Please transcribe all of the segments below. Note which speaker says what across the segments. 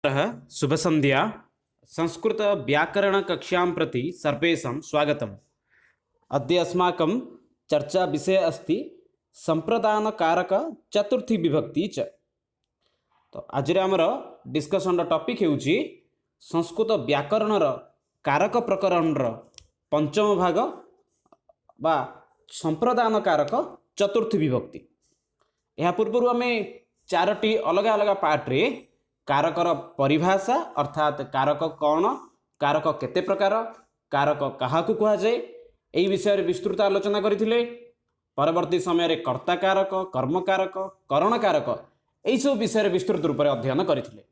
Speaker 1: शुभ संध्या। संस्कृत व्याकरण कक्षां प्रति सर्वेषां स्वागतम्। अद्य अस्माकं चर्चा विषय अस्ति संप्रदान कारक चतुर्थी विभक्ति च। तो आज आमर डिस्कसन टॉपिक हेउची संस्कृत व्याकरण कारक प्रकरण पंचम भाग बा संप्रदान कारक चतुर्थी विभक्ति। यह पूर्व आम चारोटी अलग अलग पार्ट रे कारकर परिभाषा अर्थात कारक कौन, कारक केते प्रकार, कारक काहाकु कहा जाए यही विषय विस्तृत आलोचना करथिले। परवर्ती समय रे कर्ता कारक, कर्म कारक, करण कारक यही सब विषय विस्तृत रूप से अध्ययन करथिले।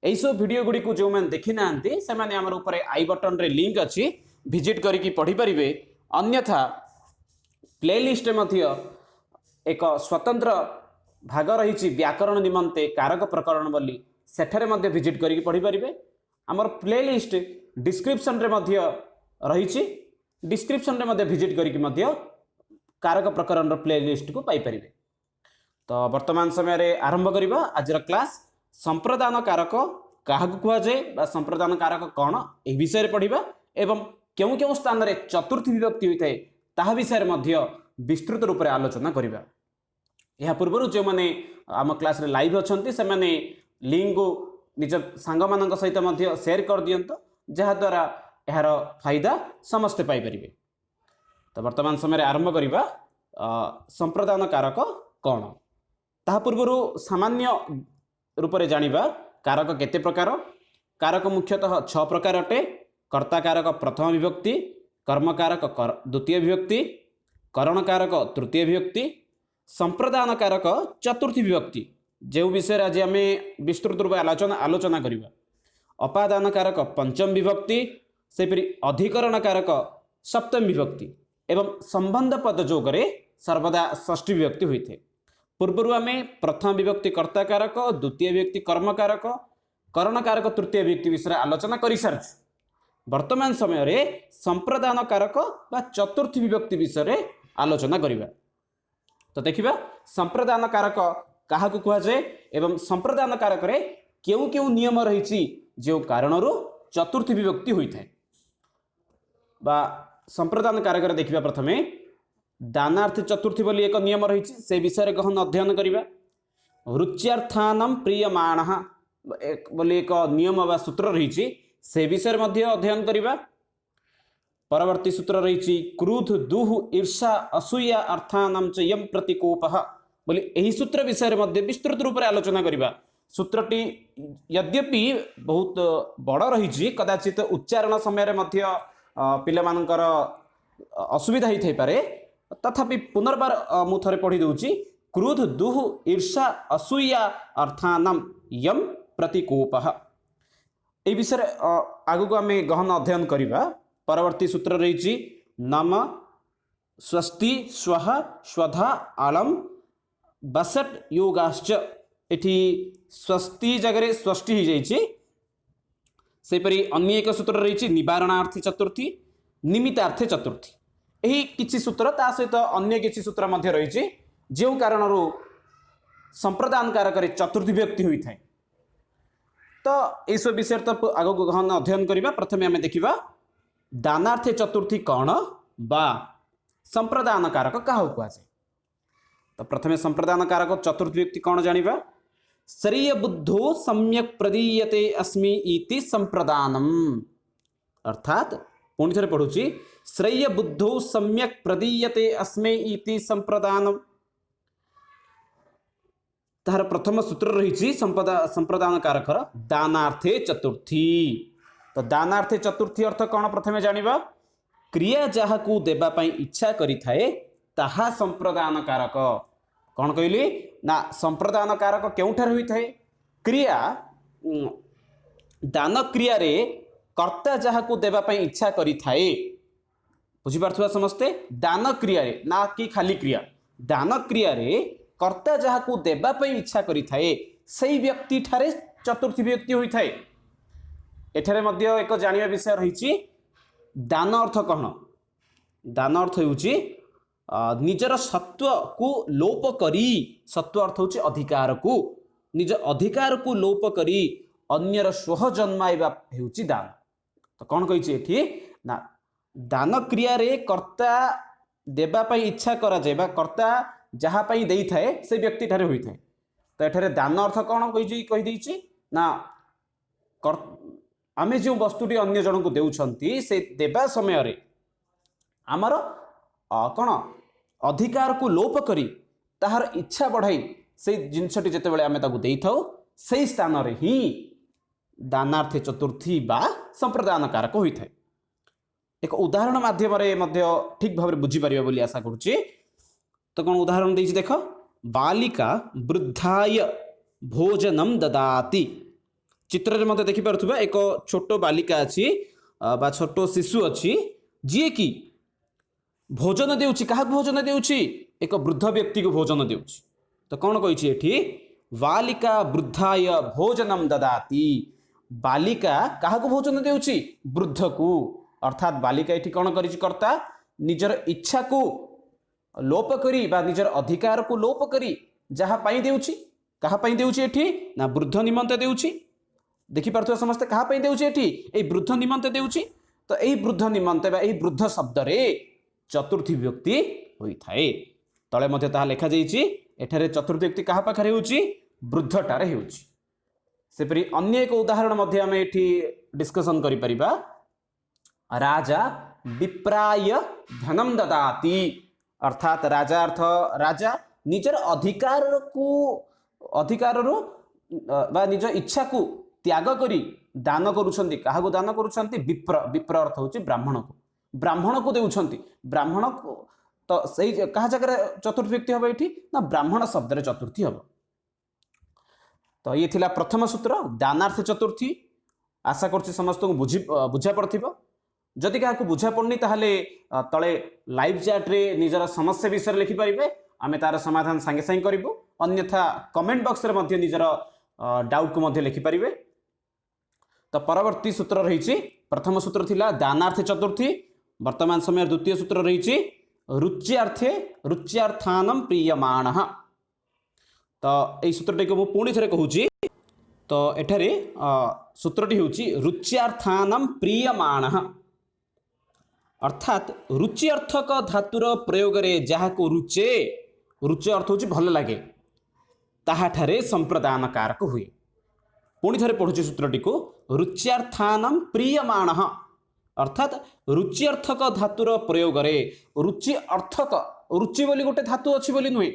Speaker 1: यही सब वीडियो गुडी को जो मैंने देखि नांती से माने हमर ऊपर आई बटन रे लिंक अछि, विजिट करिकी पढ़ी परिबे। अन्यथा प्लेलिस्ट मध्य एक स्वतंत्र भाग रही व्याकरण निमंते कारक प्रकरण बोली सेठरे मध्य विजिट करिकी पढ़ी परिबे। हमर प्लेलिस्ट डिस्क्रिप्शन रे मध्य रही, डिस्क्रिप्शन रे मध्य विजिट करिकी मध्य कारक प्रकरण प्लेलिस्ट को पाई परिबे। तो वर्तमान समय रे आरंभ करिबा आज क्लास। संप्रदान कारक काहाकु कुहा जाए बा संप्रदान कारक कौन ए विषय रे पढ़िबा एवं केउ केउ स्थान रे चतुर्थी विभक्ति होइथाय ताहा विषय मध्य विस्तृत रूप से आलोचना करिबा। यह पूर्व जो मैंने आम क्लास रे लाइव अच्छा से मैंने लिंक को निज सांग मान सहित शेयर कर दिंतु, जहाद्वारा यार फायदा समस्ते पाइपर। तो वर्तमान समय आरंभ करवा संप्रदान कारक कौन ता पूर्व सामान्य रूप से जानिबा कारक केते प्रकार। कारक मुख्यतः 6 प्रकार अटे। कर्ता कारक प्रथम विभक्ति, कर्म कारक द्वितीय विभक्ति, करण कारक तृतीय विभक्ति, संप्रदान कारक चतुर्थी विभक्ति जो विषय आज आम विस्तृत रूप आलोचना करवा। अपादान कारक पंचम विभक्ति, सेपरी अधिकरण कारक सप्तम विभक्ति एवं संबंध पद जोगरे सर्वदा षष्ठी विभक्ति होते। पूर्व आम प्रथम विभक्ति कर्ता कारक, द्वितीय विभक्ति कर्म कारक, करण कारक तृतीय विभक्ति विषय आलोचना कर सारी। वर्तमान समय रे संप्रदान कारक बा चतुर्थी विभक्ति विषय आलोचना करवा। तो देखिबा संप्रदान कारक काहाकु कुहा जाए एवं संप्रदान कारक रे केउ केउ नियम रही जो कारणरू चतुर्थी विभक्ति होता है बा संप्रदान कारक रे देखिबा। प्रथमे दानार्थ चतुर्थी बोली एक नियम रही से विषय गहन अध्ययन करवा। रुच्यार्थानम प्रियमाणः बोली एक नियम बा सूत्र रही से विषय मध्य अध्ययन करवा। परवर्ती सूत्र रही क्रोध दुह ईर्षा असूया अर्थानां च यम प्रतिकोपः बोली यही सूत्र विषय मध्य विस्तृत रूप से आलोचना करवा। सूत्रटी यद्यपि बहुत बड़ रही कदाचित उच्चारण समय मध्य पिला मानकर असुविधा ही थई पारे, तथापि पुनर्बार मु थरे पढ़ी दूची क्रोध दुह ईर्षा असूया अर्थानां यम प्रतिकोपः ए विषय आगु आम गहन अध्ययन करवा। परवर्ती सूत्र रही नम स्वस्ति स्वः स्वधा आलम बसट योगाश्च। एठी स्वस्ति जगह स्वष्टि हो जाइए। सेपरी अन्य एक सूत्र रही निवारणार्थी चतुर्थी, निमित्तार्थे चतुर्थी। यही किछि सूत्र ता सहित अन्य किछि सूत्र मध्य रही जो कारण संप्रदान कारक चतुर्थी विभक्ति होता है। तो ये सब विषय तो आग गहन अध्ययन करवा। प्रथमे आम देखा दानार्थे चतुर्थी कौन बा संप्रदान कारक क्या कहा जाए। तो प्रथमे संप्रदान कारक चतुर्थ विभक्ति कौन जानिबा। श्रेय बुद्धो सम्यक प्रदीयते अस्मि इति संप्रदानम। अर्थात पुणी थे पढ़ुची श्रेय बुद्धो सम्यक प्रदीयते अस्मै इति संप्रदानम। तार प्रथम सूत्र रही संप्रदान कारकर दानार्थे चतुर्थी। तो दानार्थे चतुर्थी अर्थ कौन प्रथमे जानिबा। क्रिया जहाकू देबा पई इच्छा करिथाए ताहा संप्रदान कारक। कौन कहली ना संप्रदान कारक केउठार होता है। क्रिया दान क्रिया रे कर्ता जहाकू देबा पई इच्छा करिथाए। बुझिपारथुवा समस्ते। दान क्रिया रे ना कि खाली क्रिया, दान क्रिया रे कर्ता जहाकू देबा पई इच्छा करिथाए सही व्यक्ति ठारे चतुर्थी व्यक्ति होता है। एठारे मध्य एक जानिबा विषय रही दान अर्थ कौन। दान अर्थ होउची निजर सत्व को लोप करी, सत्व अर्थ होउची अधिकार को, निज अधिकार को लोप करी अन्यर स्व जन्माइबा हेउची दान। तो कौन कही एठी ना दान क्रिया रे कर्ता देबा पई इच्छा करा जाय बा कर्ता जहा पई देई थाए से व्यक्ति ठारे होई थाए। तो एठारे दान अर्थ कौन कही देइची ना आमे जो वस्तुटी अन्य जन को देउछंती से देबा समय रे आमर कौन अधिकार को लोप करी ताहार इच्छा बढ़ाई से जिनसटी जेते बेले आमे ताकू देई थाउ से स्थान रे ही दानार्थे चतुर्थी बा संप्रदान कारक होई थाए। एक उदाहरण माध्यम ठीक भाव बुझी पारिबा बोली आशा करुच्ची। तो कौन उदाहरण देइछि देख बालिका वृद्धाय भोजनम ददाति। चित्र रे मते देखि पारुथबा एक छोटो बालिका अछि बा छोटो शिशु अछि जी की भोजन देउछि। काहा भोजन देउछि? एक वृद्ध व्यक्ति को भोजन देउछि। तो कौन कहिछि एठी बालिका वृद्धाय भोजनम ददाति। बालिका काहा को भोजन देउछि? वृद्ध को। अर्थात बालिका एठी कौन करिछि कर्ता निजर इच्छा को लोप करी बा निजर अधिकार को लोप करी जहा पाई देउछि। कहा पाई देउछि एठी ना वृद्ध निमंते देउछि। देखि पारथुवा समस्त कहा पाई देउछि एठी ए वृद्ध निमंते देउछि। तो एई वृद्ध निमंते बा एई वृद्ध शब्द रे चतुर्थी व्यक्ति होई थाए। तळे मध्ये ताहा लेखा जाईछि एठारे चतुर्थी व्यक्ति कहा पाखरे होउछि वृद्धटारे होउछि। सेपरि अन्य एक उदाहरण मध्ये आमे एठी डिस्कशन करि परिबा। राजा विप्राय धनम ददाति। अर्थात राजा अर्थ राजा निजर अधिकार बा निज इच्छा को त्याग करी दान करुछंती। काहा को दान करुछंती? विप्र। विप्र अर्थ होछि ब्राह्मण को। ब्राह्मण को देउछंती। ब्राह्मण को तो सही कहा जगह चतुर्थी व्यक्ति हबो एठी ना ब्राह्मण शब्द रे चतुर्थी हबो। तो ये थिला प्रथम सूत्र दानार्थ चतुर्थी। आशा करछि समस्त को बुझा पड़थिबो। जदि क्या बुझा पड़नी ताहले तले लाइव चैट रे निजर समस्या विषय लिखि पारिबे। आमे तार समाधान संगे संगे करिबो। अन्यथा कमेंट बॉक्स रे मध्ये निजर डाउट को मध्ये लिखि पारिबे। तो परवर्ती सूत्र रही प्रथम सूत्र थिला दानार्थे चतुर्थी। वर्तमान समय द्वितीय सूत्र रही रुच्यार्थे रुच्यार्थानम प्रीयमाणः। तो यही सूत्रटी को पुणी थे कहूँ। तो एठारे सूत्रटी होची रुच्यार्थानम प्रीयमाणः। अर्थात रुचि अर्थक धातुर प्रयोग रे जहा को रुचे रुचे अर्थ होची भल लगे ताहा ठारे संप्रदान कारक हुए। पुणी थे पढ़ुची सूत्रटी को रुच्यार्थानम प्रीयमाणः। अर्थात रुचि अर्थक धातुर प्रयोग रे रुचि अर्थक रुचि बोली गोटे धातु अच्छी बोली नुहे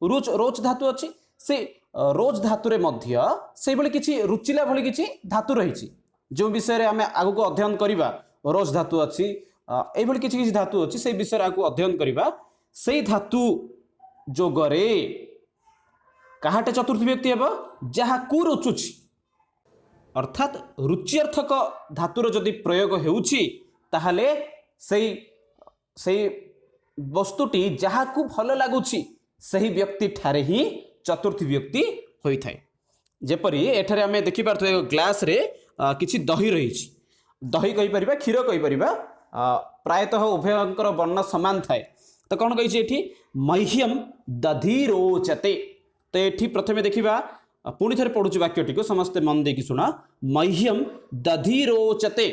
Speaker 1: रोच रोच धातु अच्छी से रोज धातु रे मध्य से बोली किछि रुचिला भली किछि धातु रही जो विषय रे आमे आगु को अध्ययन करिबा। रोज धातु अच्छी ए भली किछि किछि धातु अच्छी से विषय रे आगु अध्ययन करिबा। से धातु जोगरे काहाटे चतुर्थी व्यक्ति हेबो जहा को रुचुछि। अर्थात रुच्यर्थक धातुर जदि प्रयोग हेउछि ताहले से वस्तुटी जहा को भल लागुछि सही व्यक्ति ठारे ही चतुर्थी व्यक्ति होई थाए। जेपरि एठारे आमे देखि पारथु ग्लास रे किछि दही रही। दही कहि परिबा क्षीर कहि परिबा प्रायतः उभयंकर वर्ण समान थाए। तो कौन कही एठी मह्यम दधि रोचते। तो एठी प्रथमे देखिबा पुणी थे पढ़ुची वाक्यटी को समस्ते मन देकी शुण मह्यम दधि रोचते।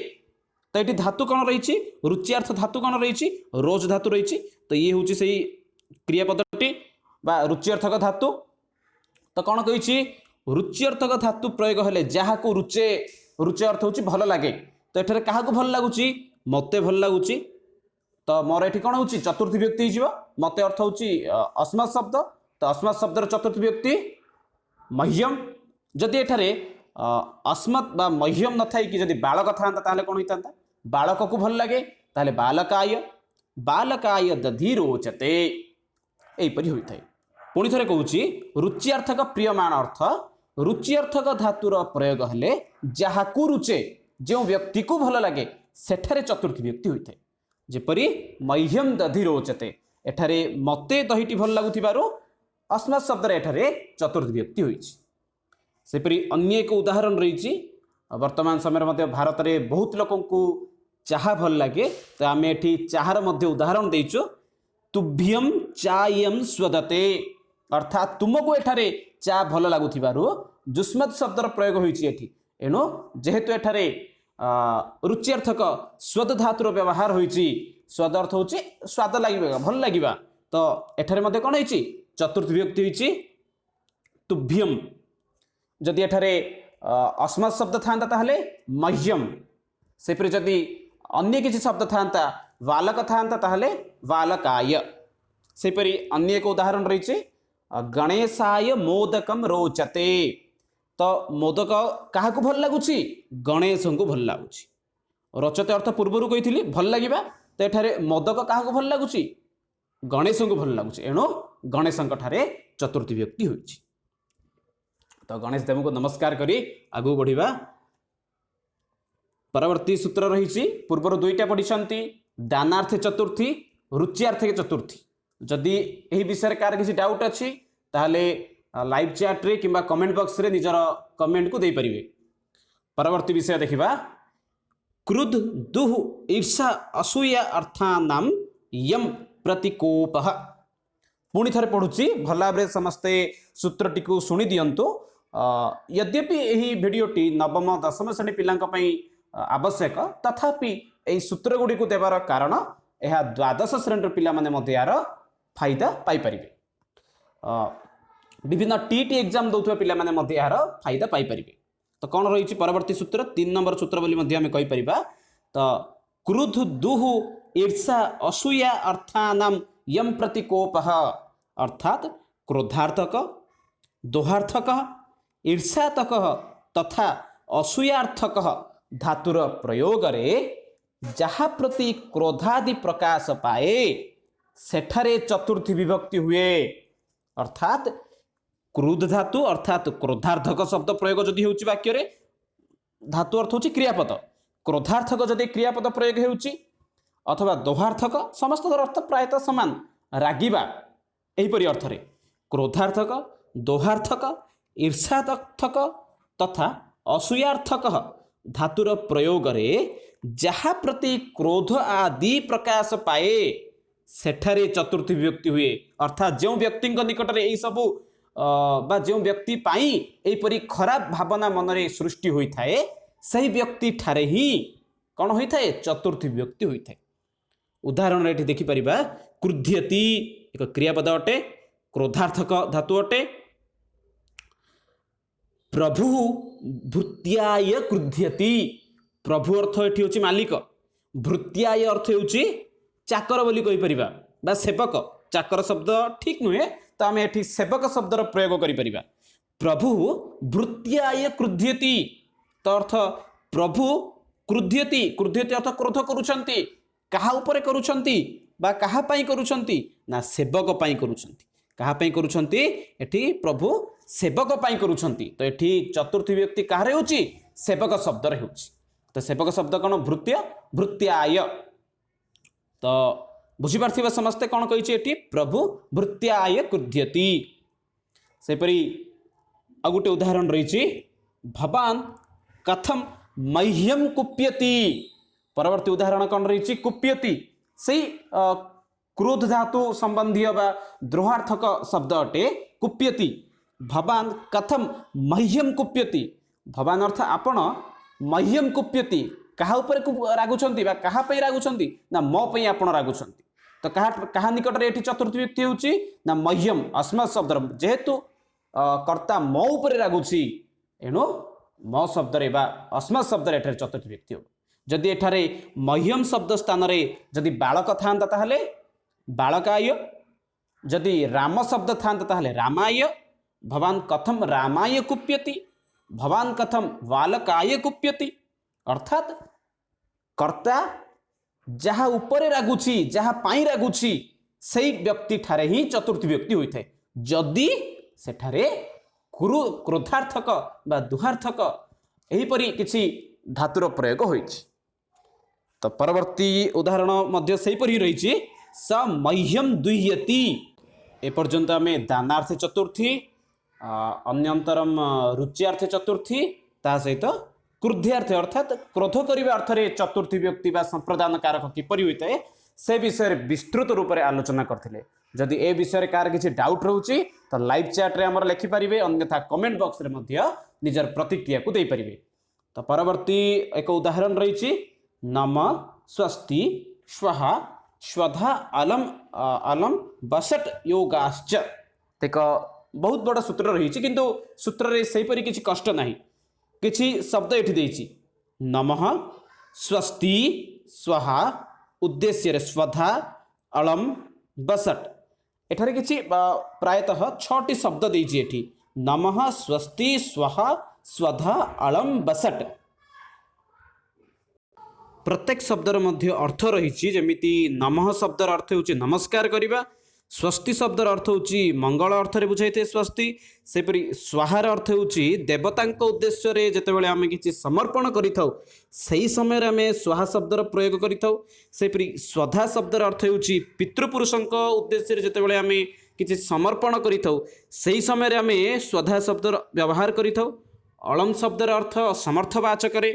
Speaker 1: तो ये धातु कौन रही रुच्यार्थ धातु कौन रही रोज धातु रही। तो ये हूँ से क्रियापदटी बा रुच्यर्थक धातु। तो कौन कही रुच्यर्थक धातु प्रयोग हेले जहा को रुचे रुचे अर्थ हूँ भल लगे। तो ये क्या भल लगुच मते भल लगुच। तो मोर ये कौन हो चतुर्थी व्यक्ति हो मते अर्थ हूँ अस्मत् शब्द। तो अस्मत् शब्दर चतुर्थी व्यक्ति मह्यम। जदि एठारे अस्मत् बा मह्यम न थाई कि जदि बालक था ताहले कौन होता बालक को भल लगे ताहले बालकाय बालकाय दधि रोचते एपरि होता है। पुणी थे कहूँ रुच्यार्थक प्रियमाण अर्थ रुच्यार्थक धातुर प्रयोग हेले जहा को रुचे जो व्यक्ति को भल लगे सेठारे चतुर्थी व्यक्ति होता है। जेपरि मह्यम दधि रोचते एठारे मते दहीटी भल लगुथिबारु अस्मत् शब्द एठारे चतुर्थी व्यक्ति होइछि। सेपरि अन्य एक उदाहरण रही वर्तमान समय में भारत में बहुत लोक को चाह भल लगे। तो आम एठी चाहार मध्य उदाहरण देइछु तुभ्यम चायम स्वदते। अर्थात तुमको एठारे चा भल लगुथिबारु जुष्मत् शब्दर प्रयोग होइछि एठी एणु जेहेतु एठारे रुच्यर्थक स्वद धातुर व्यवहार होइछि स्वद अर्थ होछि स्वाद लागिबा भल लागिबा तो एठारे मध्ये कोन होइछि चतुर्थ विभक्ति होइछि तुभ्यम जदि एठारे अस्मत् शब्द थांता ताहले मह्यम सेपरि जदि अन्य किसी शब्द थांता बालक थांता ताहले बालकाय सेपरि अन्य एक उदाहरण रही गणेशाय मोदकम रोचते तो मोदक क्या भल लगुच गणेश को भल लगुच रोचते अर्थ पूर्वर कही भल लगे तो ये मोदक क्या भल लगुच गणेश को भल लगुच एणु गणेश चतुर्थी विभक्ति होइछि। तो गणेश देव को नमस्कार करी आगू बढ़िबा। परवर्ती सूत्र रही पूर्वर दुईटा पढ़ी दानार्थे चतुर्थी रुच्यार्थे चतुर्थी जदि यही विषय कार किसी डाउट अच्छी ताहले लाइव चैट रे किंबा कमेंट बॉक्स रे निजर कमेंट को दे परिवे। परवर्ती विषय देखिबा क्रुद्ध दुह ईर्षा असूया अर्थानाम यम प्रतिकोपः। पुणी थरे पढ़ुची भल भाव समस्ते सूत्रटी को शुणी दियंतु। यद्यपि यही भिडियोटी नवम दशम श्रेणी पिलांक पई आवश्यक तथापि यही सूत्र गुडी को देवार कारण यह द्वादश श्रेणी पिला माने मध्ये यार फायदा पाई परिबे। विभिन्न टीटी एग्जाम दौथुवा पिला माने मध्ये यार फायदा पाई परिबे। तो कौन रही परवर्ती सूत्र 3 नंबर सूत्र बोली मध्ये आमे कहि परिबा। तो क्रुद्ध दुह ईर्षा असूया अर्थानाम यम प्रतिकोपः अर्थात क्रोधार्थक दोहार्थक ईर्षातक तथा असूयार्थक धातुर प्रयोग रे जहा प्रति क्रोधादि प्रकाश पाए सेठारे चतुर्थी विभक्ति हुए। अर्थात क्रुद्ध धातु अर्थात क्रोधार्थक शब्द प्रयोग जदि होउछि वाक्य रे धातु अर्थ होउछि क्रियापद क्रोधार्थक जदि क्रियापद प्रयोग होउछि अथवा दोहार्थक समस्त अर्थ प्रायतः समान रागिबा एहीपरि अर्थ रे क्रोधार्थक दोहार्थक ईर्षार्थक तथा असूयार्थक धातुर प्रयोग रे जहा प्रति क्रोध आदि प्रकाश पाए सेठारे चतुर्थी विभक्ति हुए। अर्थात जो व्यक्ति निकट में यही सबू बा जो व्यक्ति पाई एपरी खराब भावना मन रे सृष्टि होता है सही व्यक्ति ठारे ही कौन होता है चतुर्थी विभक्ति होता है। उदाहरण ये देखिपर क्रुध्यति एक क्रियापद अटे क्रोधार्थक धातु अटे। प्रभु भृत्याय क्रुध्यति प्रभु अर्थ ये हूँ मालिक भृत्याय अर्थ हूँ चाकर बोली कहीपर बा सेवक चाकर शब्द ठीक नुहे तो आम ये सेवक शब्दर प्रयोग करिपरिबा। प्रभु भृत्याय क्रुध्यति तो अर्थ प्रभु क्रुध्यति क्रुध्यति अर्थ क्रोध करुछंती कहा उपरे करुछंती बा कहा पई करुछंती ना सेवक पई करुछंती कहा पई करुछंती एठी प्रभु सेवक पई करुछंती। तो एठी चतुर्थी व्यक्ति काहरे होची सेवक शब्द रे होची। तो सेवक शब्द कोन भृत्य भृत्याय तो बुझी पार्थिबा समस्ते कौन कही एठी प्रभु भृत्याय क्रुध्यति। सेपरी आ गोटे उदाहरण रही भवान कथम मह्यम कुप्यति परवर्ती उदाहरण कौन रही कुप्यति से क्रोध धातु संबंधी बा द्रोहार्थक शब्द अटे कुप्यति। भवान कथम मह्यम कुप्यति भवान अर्थ आपण मह्यम कुप्यति कहा ऊपर रागुचंती बा कहा पई रागुचंती ना मो पई आपण रागुचंती। तो कहा निकट रे एठी चतुर्थी व्यक्ति होउची ना मह्यम अस्मत् शब्द जेहेतु कर्ता मो ऊपर रागुची एणु मो शब्द रे बा अस्मत् शब्द रे एठारे चतुर्थी व्यक्ति हो। जदि एठारे मह्यम शब्द स्थान रे जदि बालक थांता ताहले बालकाय जदि राम शब्द थांता ताहले रामाय भवान कथम रामाय कुप्यति भवान कथम बालकाय कुप्यति। अर्थात कर्ता जहा उपरे रागुची जहा पाई रागुची सही व्यक्ति ठारे ही चतुर्थी व्यक्ति होता है जदि सेठारे क्रोधार्थक बा दुहार्थक एहीपरि किछि धातुर प्रयोग होइछि। तो परवर्ती उदाहरण मध्य सेहीपरि रहिछि स मह्यम दुह्यति एपर्यंत आमे दानार्थ चतुर्थी अन्यंतरम रुच्यार्थ चतुर्थी ता सहित क्रुद्धार्थ अर्थात क्रोध करने अर्थ रे चतुर्थी व्यक्ति बा संप्रदान कारक किपरि होता है से विषय विस्तृत रूप से आलोचना करथिले। जदि ए विषय कार किसी डाउट रोचे तो लाइव चैट रे हमर लिखि परिबे अन्यथा कमेंट बॉक्स रे मध्य निजर प्रतिक्रिया को दे परिबे। तो परवर्ती एक उदाहरण रही नम स्वस्ति स्वाहा स्वधा अलम अलम बसट योगाश्च। एक बहुत बड़ा सूत्र रही किंतु सूत्र रे सेहीपरि किछि कष्ट नाही। किछि शब्द एठी देछि नमः स्वस्ति स्वाहा उद्देश्य रे स्वधा अलम बसट। एठारे किछि प्रायतः 6टी शब्द देछि एठी नमः स्वस्ति स्वाहा स्वधा अलम बसट। प्रत्येक शब्दर मध्य अर्थ रही जमीती नमः शब्दर अर्थ होची नमस्कार करिबा, स्वस्ति शब्दर अर्थ होची मंगल अर्थ रे बुझाइते स्वस्ति, सेपरि स्वाहार अर्थ होची देवतांक उद्देश्य रे जेतेबेले आमे किछि समर्पण करिथाउ सही समय रे आमे स्वाहा शब्दर प्रयोग करिथाउ। सेपरि स्वधा शब्दर अर्थ होची पितृपुरुषंक उद्देश्य रे जेतेबेले आमे किछि समर्पण करिथाउ सही समय रे आमे स्वधा शब्दर व्यवहार करिथाउ। अलम शब्दर अर्थ समर्थवाचक रे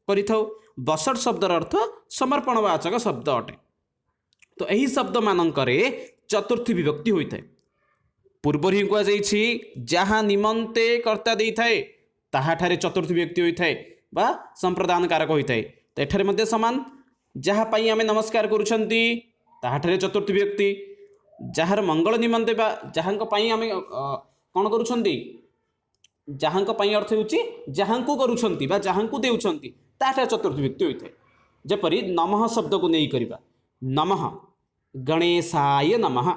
Speaker 1: करिथाउ। बसट शब्दर अर्थ समर्पणवाचक शब्द अटे। तो यही शब्द मानकरे चतुर्थी विभक्ति होता है। पूर्व ही कहुछि जहाँ निमंते कर्ता दे थाए ताहाठारे चतुर्थी विभक्ति होता है बा संप्रदान कारक होता है। तो एठारे मध्य समान जहाँ पाई आमे नमस्कार करुछंती ताहाठारे चतुर्थी विभक्ति, जहाँ मंगल निमंते बा जहाँ पाई आमे कौन करुछंती जहाँ पाई अर्थ होछि जहाँ को करुछंती बा जहाँ को देउछंती ताहाठारे चतुर्थी विभक्ति होता है। जेपरि नमः शब्द को नहीं करिबा नमः गणेशाय नमः,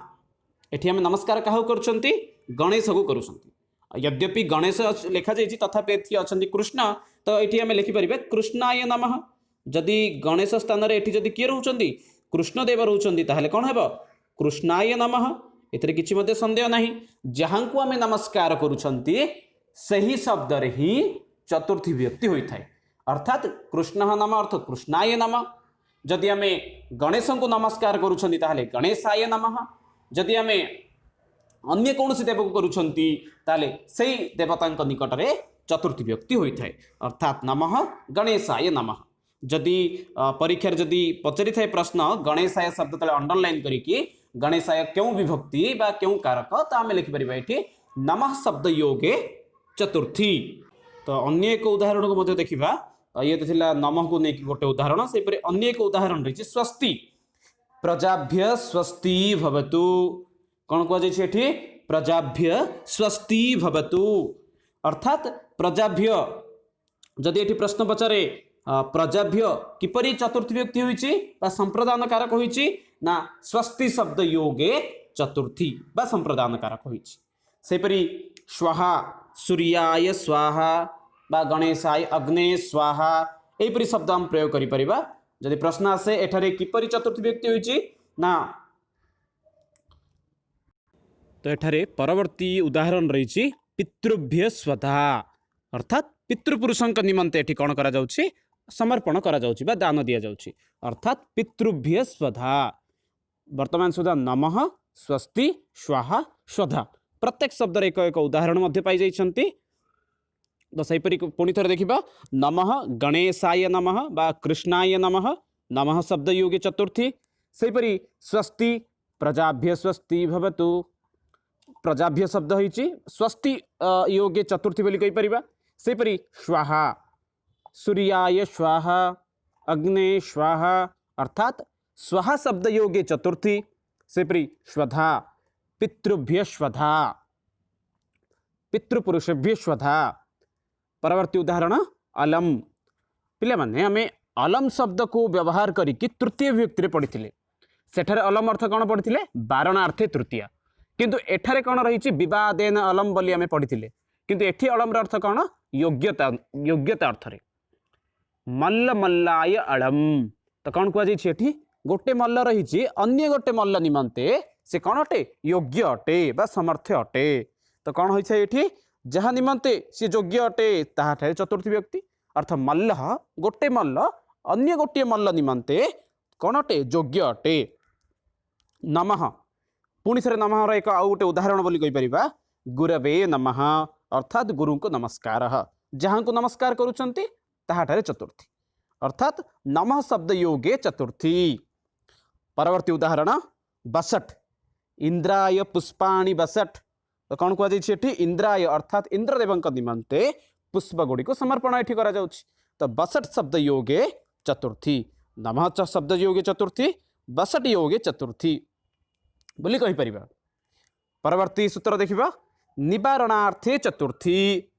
Speaker 1: एठी आमे नमस्कार काहु करुछंती गणेश को करुछंती। यद्यपि गणेश लिखा जाइछि तथापि एठी अछंती कृष्ण, तो एठी आमे लिखि परिबे कृष्णाय नमः। जदि गणेश स्थान रे एठी जदि किए रहउछंती कृष्णदेव रहउछंती ताहले कोन हेबो कृष्णाय नमः। एतरे किछि मध्ये संदेह नाही। जहाँ को आमे नमस्कार करुछंती सही शब्द रे ही चतुर्थी विभक्ति होइथाय। अर्थात कृष्ण नाम अर्थ कृष्णाय नमः। जदि आमे गणेश को नमस्कार करुछंती ताहले गणेशाय नमः। जदि आमे अन्य कौनसी देव को करुछंती ताहले सेही देवतांक निकट रे चतुर्थी विभक्ति होइथाय। अर्थात नमः गणेशाय नमः। जदि परीक्षा जदि पचारि थाए प्रश्न गणेशाय शब्द तले अंडरलाइन करिकी गणेशाय क्यों विभक्ति बा क्यों कारक तो आमे लिखि परिबा एठी नमः शब्द योगे चतुर्थी। तो अन्य एक उदाहरण को मध्य देखिबा। ये तो थिला नमः को नेकी गोटे उदाहरण। से परे अन्य एक उदाहरण रही स्वस्ति प्रजाभ्य स्वस्ति भवतु। कौन कह जाइछि एठी प्रजाभ्य स्वस्ति भवतु। अर्थात प्रजाभ्य जदि एठी प्रश्न पचारे प्रजाभ्य किपरि चतुर्थी विभक्ति होइछि बा संप्रदान कारक होइछि ना स्वस्ति शब्द योगे चतुर्थी बा संप्रदान कारक होइछि। सेपरि स्वाहा सूर्याय स्वाहा बा गणेशाय अग्ने स्वाहा एपरि शब्द हम प्रयोग करि परिबा। जदि प्रश्न आसे एठारे किपरि चतुर्थी विभक्ति होइछि ना तो एठारे परवर्ती उदाहरण रही पितृभ्य स्वधा। अर्थात पितृपुरुषंक निमंते एठी कोन करा जाउछि समर्पण करा जाउछि बा दान दिया जाउछि। अर्थात पितृभ्य स्वधा। वर्तमान सुधा नमः स्वस्ति स्वाहा स्वधा प्रत्येक शब्द एक एक उदाहरण मध्य पाई जाइछंती। तो सहीपरि पुणी थरे देखिबा नमः गणेशाय नमः बा कृष्णाय नमः नमः शब्द योगे चतुर्थी। सहीपरि स्वस्ति प्रजाभ्य स्वस्ति भवतु प्रजाभ्य शब्द होइछि स्वस्ति योगे चतुर्थी बोली कहि परिबा। सहीपरि स्वाहा सूर्याय स्वाहा अग्ने स्वाहा अर्थात स्वाहा शब्द योगे चतुर्थी। सहीपरि स्वधा पितृभ्य स्वधा पितृपुरुषेभ्य स्वधा। परवर्ती उदाहरण अलम। पिले माने आमे अलम शब्द को व्यवहार करिकि तृतीय विभक्ति पढ़ी सेठारे अलम अर्थ कौन पढ़ी बारणार्थे तृतीया, किंतु एठारे कौन रही विवादेन अलम बोली आमे पढ़ी किंतु एठी अलम अर्थ कौन योग्यता योग्यता अर्थ रे मल्ल मल्लाय अलम। तो कौन कह गोटे मल्ल रही अन्य गोटे मल्ल निमंते से कौन अटे योग्य अटे बा समर्थ अटे। तो कौन होइछे एठी जहाँ निमंते सी योग्य अटे ताहाठारे चतुर्थी व्यक्ति। अर्थ मल्ल गोटे मल्ल अन्य गोटे मल्ल निमंते कौन अटे योग्य अटे। नमः पुणी थे नमः एक आउ गोटे उदाहरण बोली कहि परिबा गुरवे नमः। अर्थात गुरु को नमस्कार जहाँ को नमस्कार करुचंती ताहाठारे चतुर्थी। अर्थात नमः शब्द योगे चतुर्थी। परवर्ती उदाहरण बसट इंद्राय पुष्पाणि बसट। तो कौन कह इंद्राय अर्थात इंद्रदेव निमंते पुष्प गुड़ी को समर्पण एठी करा जाउछि। तो बसट शब्द योगे चतुर्थी, नमः च शब्द योगे चतुर्थी, बसट योगे चतुर्थी बोली कहि परिबा। परवर्ती सूत्र देखिबा, निवारणार्थे चतुर्थी।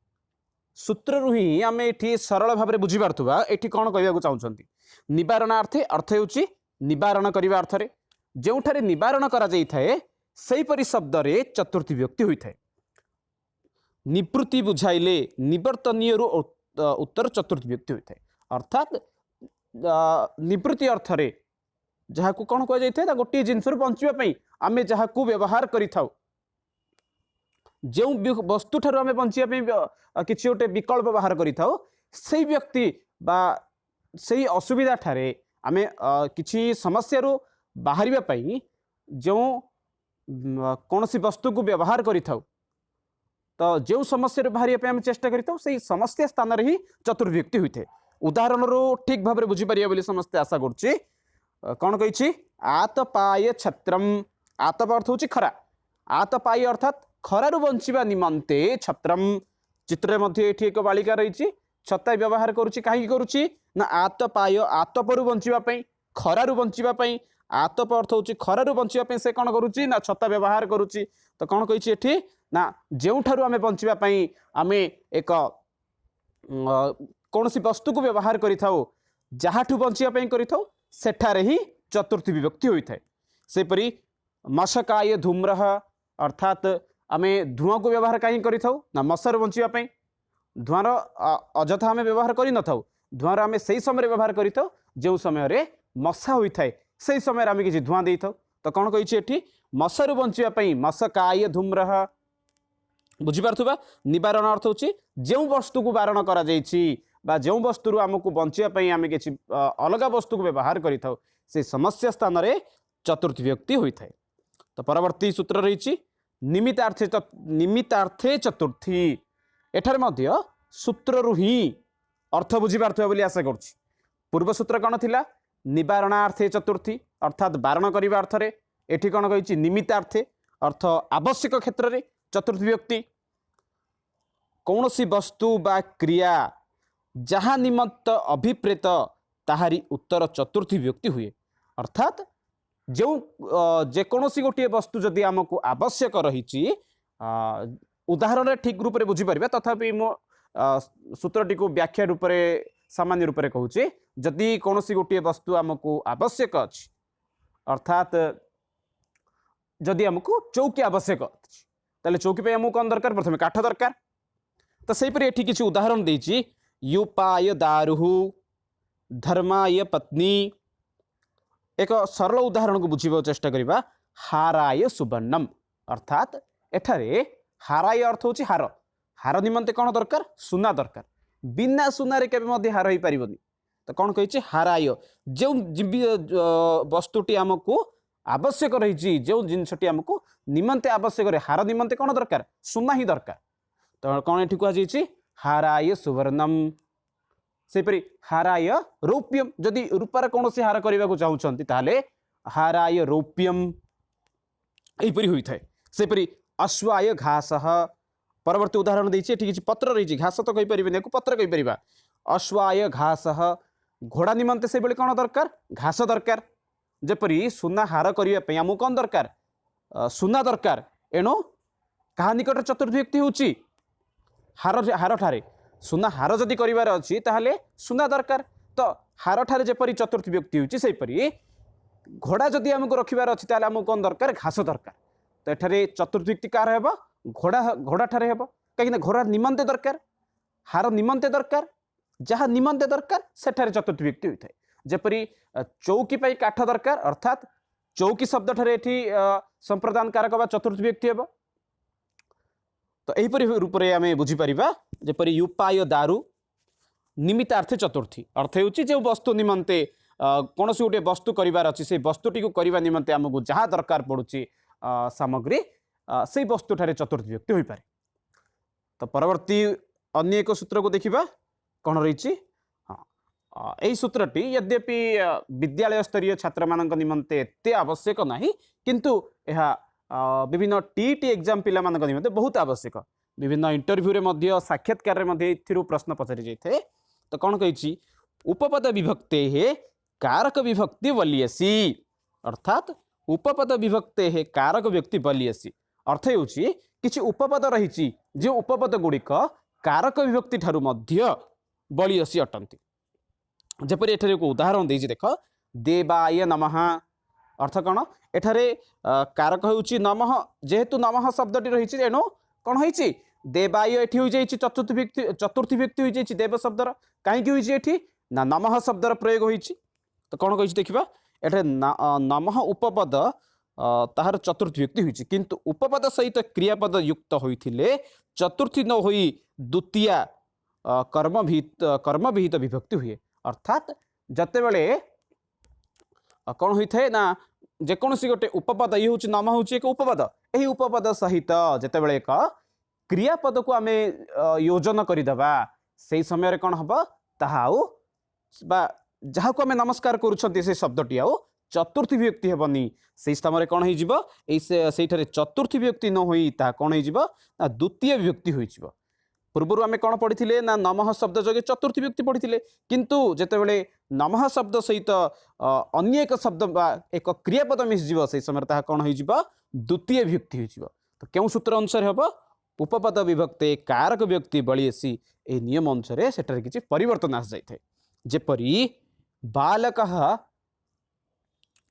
Speaker 1: सूत्र रु ही आम ये सरल भाव में बुझी पार्थुबा एठी कौन कहवाक चाहूँगी। निवारणार्थे अर्थ होउची निवारण करने अर्थ रे, जोठारे निवारण करा जाई थाए सेहीपरि शब्द रे चतुर्थी विभक्ति होइथाए। निवृत्ति बुझाइले निवर्तनीय उत्तर चतुर्थी विभक्ति होइथाए। अर्थात निवृत्ति अर्थ रे जहाँ को कौन कह जाए गोटे जिनस बचापी आम जहाँ को व्यवहार करिथाउ, जो वस्तु ठार आम बचापी किसी गोटे विकल्प बाहर करिथाउ, से व्यक्ति बा से असुविधा ठारे आम किसी समस्या बाहर पाई जो कौन सी वस्तु को व्यवहार करिथाउ, तो जो समस्या बाहर आम चेष्टा करिथाउ से समस्या स्थान रे ही चतुर्विभक्ति होइथे। उदाहरण रो ठीक भाव में बुझीपारे बोली समस्ते आशा करुच्ची। कौन कही आतपाय छत्रम, आतप अर्थ हूँ खरा, आतपाय अर्थात खरारु बंचिबा निमंते छत्रम। चित्र मध्ये एक बालिका रही छता व्यवहार करुच्ची, कहीं करुच्ची ना आतपाय आतपरु बंचिबा खरारु बंचिबा। आतप अर्थ हूँ खरारु बंचिबा से कौन करुच्ची ना छता व्यवहार करुच्ची। तो कौन कही एठी ना जोठारु आमे बंचिबा आमे एक कौन सी वस्तु को व्यवहार करिथाउ, जहाँठू बंचिबा करिथाउ सेठारे ही चतुर्थी विभक्ति होइथाए। सेपरि मशकाय धूम्रः अर्थात आमे धूआं को व्यवहार कहीं करिथाउ ना मशारू बंचिबा। धूआंर अजथा आमे व्यवहार करि नथाउ, धूआंर आमे सही समय व्यवहार करिथाउ जो समय रे मशा होइथाए सही समय आमे किछि धूआं देइथाउ। तो कौन कहिछि एठी मशारू बंचिबा मशकाय धूम्रः। बुझिपार्थुबा निवारण अर्थ होछि जो वस्तु को बारण करा जाइछि बा जो वस्तु आमको बंचापी आम कि अलग वस्तु को व्यवहार करिथाउ से समस्या स्थान रे चतुर्थी विभक्ति होइथाए। तो परवर्ती सूत्र रही निमित्तार्थे चतुर्थी। एठार मध्य सूत्र रु ही अर्थ बुझी पार्थुबा बोली आशा करुच्ची। पूर्व सूत्र कौन थिला निवारणार्थे चतुर्थी अर्थात बारण करने अर्थ रे, एठी कौन कही निमित्तार्थे अर्थ आवश्यक क्षेत्र रे चतुर्थी विभक्ति। कौन सी वस्तु बा क्रिया जहाँ निमित्त अभिप्रेत ताहारी उत्तर चतुर्थी विभक्ति हुए। अर्थात जो जेकोसी गोटे वस्तु जदि आमको आवश्यक रही उदाहरण ठीक रूप से बुझीपर, तथापि मो सूत्रटी को व्याख्या रूप से सामान्य रूप से कहूँ जदि कौन सी गोटे वस्तु आमको आवश्यक अच्छी अर्थात जदि आमको चौकी आवश्यक अच्छी ताले चौकी पे आमको कौन दरकार प्रथम काठ दरकार। तो सहीपरि एठी किछि उदाहरण देछि युपाय दारुहु धर्माय पत्नी। एक सरल उदाहरण को बुझीबा चेष्टा करिबा हाराय सुवर्णम अर्थात एठारे हाराय अर्थ होछि हार, हार निमंते कौन दरकार सुना दरकार, बिना सुना रे केबे मध्ये हार होई परिबनी। तो कौन कहिछि हाराय जो वस्तुटी आमको आवश्यक रही जो जिनसटी आमको निमंते आवश्यक रे हार निमंते कौन दरकार सुना ही दरकार। तो कौन एठी कह जाइछि हाराय सुवर्णम। सेपरि हाराय रौप्यम जदि रूपार कौन से हार करने को चाहते ताले हाराय रौप्यम यहीपरि होइथाए। सेपरि अश्वाय घास। परवर्ती उदाहरण देछि किछि पत्र रही घास तो कहि परिबे को पत्र कहि परिबा। अश्वाय घास घोड़ा निमंते से कौन दरकार घास दरकार। जेपरि सुना हार करने आमको कौन दरकार सुना दरकार, एणु कहा निकट चतुर्थी व्यक्ति होछि हार, हार ठारे सुना हार जदि करिवार अछि ताहले सुना दरकार। तो हार ठारे जेपरि चतुर्थी व्यक्ति होछि सेपरि घोड़ा जदि आमको रखिबार अछि ताहले आमको कौन दरकार घास दरकार। तो एठारे चतुर्थी व्यक्ति कार हेबो घोड़ा, घोड़ा ठारे हेबो कहीं घोड़ा निमंते दरकार हार निमंते दरकार, जहाँ निमंते दरकार सेठारे चतुर्थी व्यक्ति होइथाए। जेपरि चौकी पाई काठ दरकार अर्थात चौकी शब्द ठारे एठी संप्रदान कारक बा चतुर्थी व्यक्ति हेबो। तो यहीपरि रूप से आम बुझीपर जेपरि युपाय दारु निमित्तार्थे चतुर्थी अर्थ होउछि जो वस्तु निमंते कौन सी गोटे वस्तु करिवार अछि से वस्तुटी को करबा निमंते आमको जहाँ दरकार पड़ुछि सामग्री से वस्तु ठारे चतुर्थी व्यक्ति होई पारे। तो परवर्ती अन्य एक सूत्र को देखिबा कौन रही। हाँ यही सूत्रटी यद्यपि विद्यालय स्तरीय छात्र मानक निमंते एते आवश्यक नाही किंतु यह विभिन्न टीटी एग्जाम पिला मानक निमंते बहुत आवश्यक। विभिन्न इंटरव्यू रे मध्य साक्षात्कार रे मध्य एथिरु प्रश्न पचारि जाइथे। तो कौन कही उपपद विभक्ते कारक विभक्ति बलियसी अर्थात उपपद विभक्ते कारक व्यक्ति बलियसी अर्थ होची किछि उपपद रही जो उपपद गुड़िक कारक विभक्ति ठारू मध्य बलियसी अटंती जेपरि एठारे एक उदाहरण देछि देख देवाय नमः अर्थ कौन एठारे कारक होची नमः जेहेतु नमः शब्दटी रही एणु कौन होईची देवाय एठी हो जाइछि चतुर्थी व्यक्ति हो जाइछि देव शब्दर कहीं होईछि एठी ना नमः शब्दर प्रयोग होईछि तो कौन कहिछि देखिबा एठारे नमः उपपद ताहार चतुर्थी व्यक्ति होईछि किंतु उपपद सहित क्रियापद युक्त होइथिले चतुर्थी न होई द्वितीया कर्म विहित विभक्ति हुए अर्थात जतेबेले कौन होता है ना जेकोसी गोटे उपपद ये हूँ नाम हूँ एक उपपद यही उपपद सहित जितेबाला एक क्रियापद को आम योजन करदेबा से समय कौन हम ताहा जहाँ को आम नमस्कार करुँच शब्दटी आउ चतुर्थी विभक्ति हेबनी से स्थान कौन हो चतुर्थी विभक्ति न होई ता कौन हो द्वितीय विभक्ति हो पूर्वर आम कौन पढ़ी ना नमः शब्द जगह चतुर्थी व्यक्ति पढ़ी किंतु जितेबाला नमः शब्द सहित अन्य एक शब्द एक क्रियापद मिसज से समय ताहा कौन हो द्वितीय विभक्ति हो तो क्यों सूत्र अनुसार हम उपपद विभक्ते कारक व्यक्ति बलियसी ए नियम अनुसार सेठारे किछि परिवर्तन आस जाए जेपरी बालक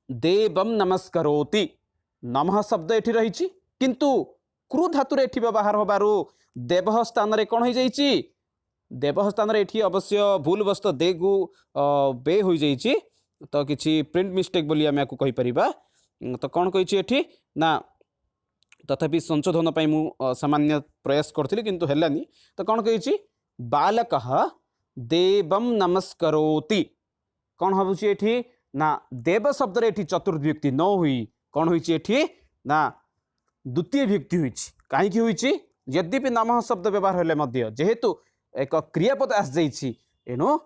Speaker 1: देवम नमस्करोति नमः शब्द एठी रही किंतु क्रू धातुर एठी व्यवहार होबारु देव स्थान रे कौन हो जाइछि देव स्थान रे एठी अवश्य भूलवस्त देगु बे हो जाइछि तो किछि प्रिंट मिस्टेक बोली आमे आकु कहि परिबा तो कौन कहिछि एठी ना तथापि संशोधन पाई मु सामान्य प्रयास करथिली किंतु हेलानी तो कौन कहिछि बालक देवम नमस्करोति कौन होबुछि एठी ना देव शब्द रे एठी चतुर्थ व्यक्ति न हुई कौन होइछि एठी ना द्वितीय व्यक्ति होइछि काहे कि होइछि यद्यपि नमः शब्द व्यवहार हेले मध्य जेहेतु एक क्रियापद आस जाइछि एनो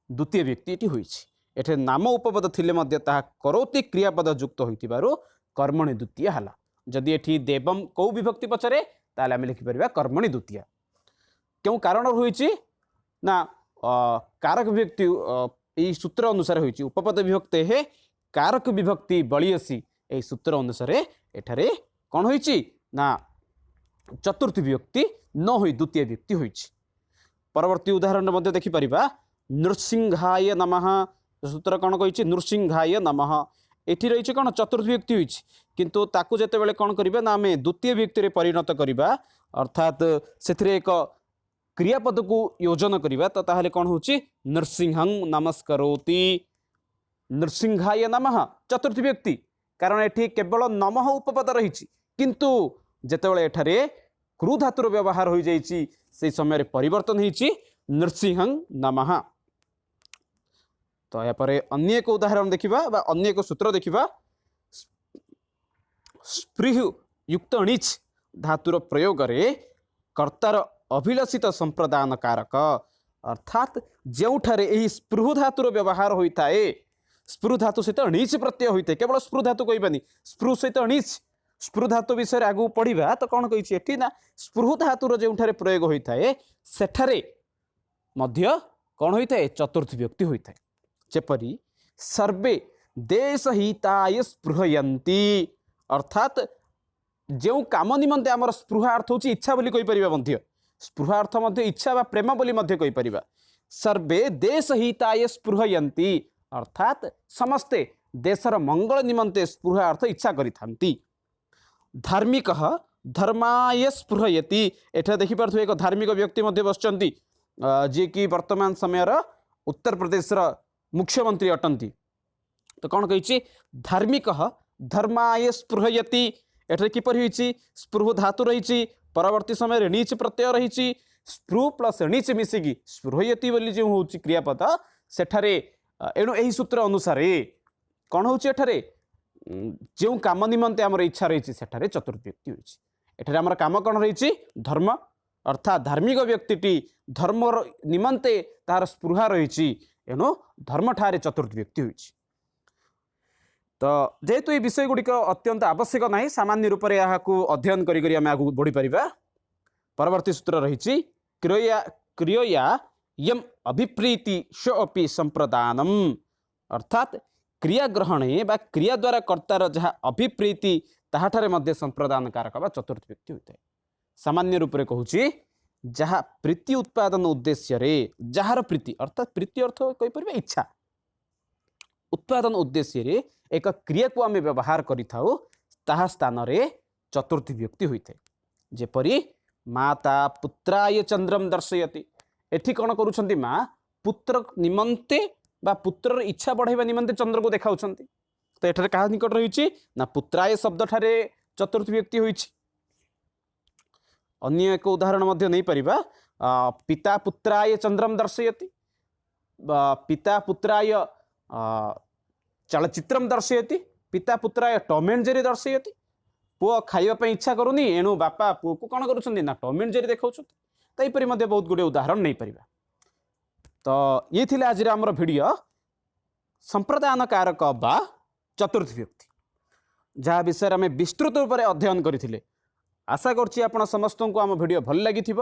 Speaker 1: द्वितीय व्यक्ति एठी होइछि एठे नाम उपपद थिले मध्य ताहा करोति क्रियापद युक्त होइतिबारु कर्मणि द्वितीय हला जदि एठी देवम को विभक्ति पछरे ताले आमे लिखि परिबा कर्मणि द्वितीय क्यों कारण होइछि ना कारक विभक्ति यही सूत्र अनुसार होइछि उपपद विभक्ते हे कारक विभक्ति बलियसी यही सूत्र अनुसार एठारे कौन होइछि ना चतुर्थ विभक्ति न होई द्वितीय व्यक्ति होइछि परवर्ती उदाहरण मध्ये देखि परिबा नृसिंहाय नमः सूत्र कौन कहिछि नृसिंहाय नमः एठी रहिछि कौन चतुर्थ व्यक्ति होइछि किंतु ताकू जेतेबेले कौन करिबा ना आमे द्वितीय व्यक्ति रे परिणत करिबा अर्थात सेथिरे एक क्रियापद को योजन करिबा तो ताहले कौन होछि नृसिंहं नमस्करोति नृसिंहाय नमः चतुर्थ व्यक्ति कारण एठी केवल नमः उपपद रहिछि किंतु जेतेबेले एठारे क्रू धातुर व्यवहार हो जाइछि से समय परिवर्तन होइछि नृसिंहं नमः तो या परे अन्य एक उदाहरण देखिबा बा अन्य एक सूत्र देखिबा स्पृह युक्त णिच धातुर प्रयोग रे कर्तार अभिलषित संप्रदान कारक अर्थात जोठारे यही स्पृह धातुर व्यवहार होता है स्पृह धातु सहित णिच प्रत्यय होता है केवल स्पृह धातु कहबानी स्पृह सहित णिच स्पृह धातु विषय आगू पढ़ा तो कौन कही एठी ना स्पृह धातुर जोठारे प्रयोग होता है सेठारे मध्य कौन होता है चतुर्थ व्यक्ति होता है जेपरी सर्वे देश हिताय स्पृहयन्ति अर्थात जो काम निमंते आमर स्पृह अर्थ होची इच्छा बोली कहि परिबा मध्य स्पृह अर्थ मध्य इच्छा बा प्रेम बोली मध्य कहि परिबा सर्वे देश हिताय स्पृहयन्ति अर्थात समस्ते देशर मंगल निमंते स्पृह अर्थ इच्छा करिथांती धार्मिक धर्माय स्पृहयति एठा देखि पारथु एक धार्मिक व्यक्ति मध्य बसचंती जे कि वर्तमान समय उत्तर प्रदेश मुख्यमंत्री अटंती तो कौन कही धार्मिक धर्माय स्पृहयति एठे किपर होइछि स्पृह धातु रही परवर्ती समय णिच प्रत्यय रही स्पृह प्लस णिच मिसिकी स्पृहयति बोली जो होछि क्रियापद सेठारे एणु एही सूत्र अनुसार कौन होछि एठारे जो काम निमंते आमर इच्छा रही सेठारे चतुर्थ व्यक्ति होइछि एठारे आमर काम कौन रही धर्म अर्थात धार्मिक व्यक्तिटी धर्म निमंते तार स्पृहा रही एणु धर्म ठारे चतुर्थ व्यक्ति होइछि तो जेहेतु ये विषय गुड़िक अत्यंत आवश्यक ना सामान्य रूप से यहाँ अध्ययन करी आगे आगू बढ़ी पारिबा परवर्ती सूत्र रही क्रिया यम अभिप्रीति शोपि संप्रदानम अर्थात क्रिया ग्रहणे बा क्रिया द्वारा कर्तार जहाँ अभिप्रीति ताहाठारे मध्य संप्रदान कारक बा चतुर्थ व्यक्ति होता है। सामान्य रूप में कहूँ जहाँ प्रीति उत्पादन उद्देश्य रे जार प्रीति अर्थात प्रीति अर्थ कही परिबे इच्छा उत्पादन उद्देश्य रे एक क्रिया को आम व्यवहार करिथाउ ताहा स्थान रे चतुर्थी व्यक्ति होता है। जेपरी माता पुत्राय चंद्रम दर्शयति एठी कौन करुछंती माँ पुत्र निमंते बा पुत्र इच्छा बढ़ाइबा निमंते चंद्र को देखाउछंती। तो एठारे कहा निकट रही ना पुत्राय शब्द ठारे चतुर्थ व्यक्ति होइछि। अन्य एक उदाहरण मध्य नहीं परिबा पिता पुत्राय चंद्रम दर्शयति पिता पुत्राय चलचित्रम दर्शयति पिता पुत्राय टॉम एंड जेरी दर्शयति पुओ खाइबा इच्छा करूनी एणु बापा पुओ को कौन करुछंती ना टॉम एंड जेरी देखाउछंती। तैपरी मध्य बहुत गुड़े उदाहरण नहीं परिबा। तो ये थिले आज आमर भिडियो संप्रदान कारक बा चतुर्थ व्यक्ति जहाँ विषय आम विस्तृत रूप से अध्ययन करथिले। आशा करछि आपण समस्त को आम भिडियो भल लगी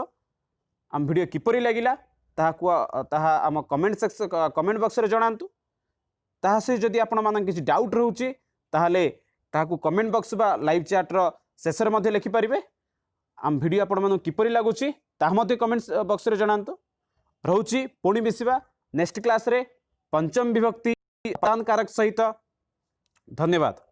Speaker 1: आम भिडियो किपरि लागिला ताहा आम कमेंट बॉक्स रे जणांतु। ताहा से जदि आपण मान किछि डाउट रहउछि ताहाले ताहाकू कमेंट बॉक्स बा लाइव चैट रो शेषर मध्ये लिखि परिबे। आम भिडियो आपण मानू किपरि लागुछि ताहा मध्ये कमेंट बॉक्स रे जणांतु। रहउछि पुणी मिसिबा नेक्स्ट क्लास रे पंचम विभक्ति कारक सहित। धन्यवाद।